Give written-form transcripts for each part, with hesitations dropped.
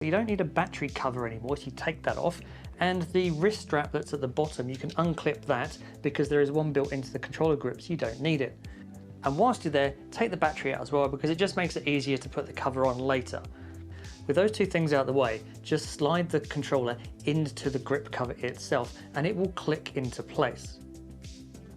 You don't need a battery cover anymore, so you take that off, and the wrist strap that's at the bottom, you can unclip that because there is one built into the controller grips, you don't need it. And whilst you're there, take the battery out as well because it just makes it easier to put the cover on later. With those two things out of the way, just slide the controller into the grip cover itself and it will click into place.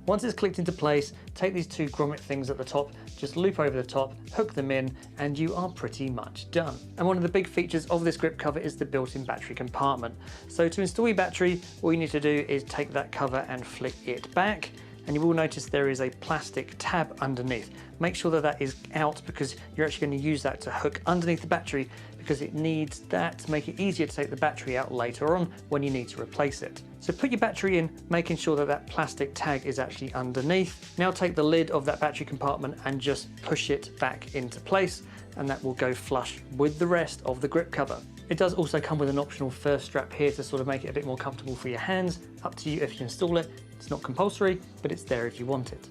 Once it's clicked into place, take these two grommet things at the top, just loop over the top, hook them in, and you are pretty much done. And one of the big features of this grip cover is the built-in battery compartment. So to install your battery, all you need to do is take that cover and flick it back, and you will notice there is a plastic tab underneath. Make sure that that is out because you're actually going to use that to hook underneath the battery because it needs that to make it easier to take the battery out later on when you need to replace it. So put your battery in, making sure that that plastic tag is actually underneath. Now take the lid of that battery compartment and just push it back into place, and that will go flush with the rest of the grip cover. It does also come with an optional fur strap here to sort of make it a bit more comfortable for your hands. Up to you if you install it. It's not compulsory, but it's there if you want it.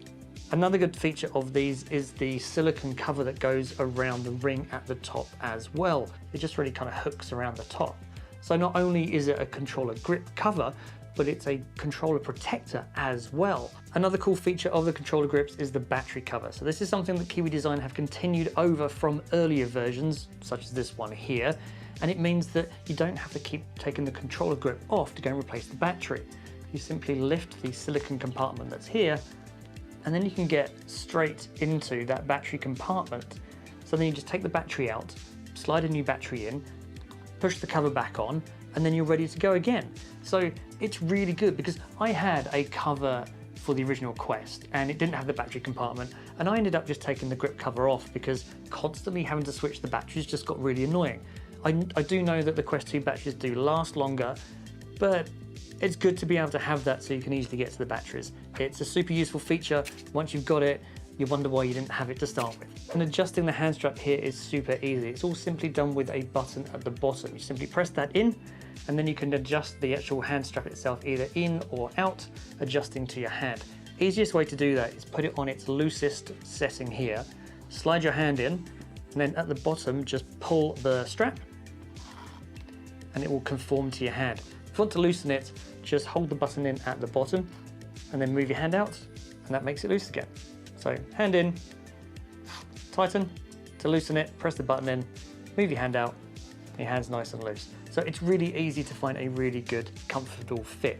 Another good feature of these is the silicone cover that goes around the ring at the top as well. It just really kind of hooks around the top. So not only is it a controller grip cover, but it's a controller protector as well. Another cool feature of the controller grips is the battery cover. So this is something that Kiwi Design have continued over from earlier versions, such as this one here. And it means that you don't have to keep taking the controller grip off to go and replace the battery. You simply lift the silicone compartment that's here, and then you can get straight into that battery compartment. So then you just take the battery out, slide a new battery in, push the cover back on, and then you're ready to go again. So it's really good because I had a cover for the original Quest and it didn't have the battery compartment, and I ended up just taking the grip cover off because constantly having to switch the batteries just got really annoying. I do know that the Quest 2 batteries do last longer, but it's good to be able to have that so you can easily get to the batteries. It's a super useful feature. Once you've got it, you wonder why you didn't have it to start with. And adjusting the hand strap here is super easy. It's all simply done with a button at the bottom. You simply press that in, and then you can adjust the actual hand strap itself either in or out, adjusting to your hand. Easiest way to do that is put it on its loosest setting here, slide your hand in, and then at the bottom just pull the strap, and it will conform to your hand. If you want to loosen it, just hold the button in at the bottom and then move your hand out, and that makes it loose again. So hand in, tighten. To loosen it, press the button in, move your hand out, and your hand's nice and loose. So it's really easy to find a really good, comfortable fit.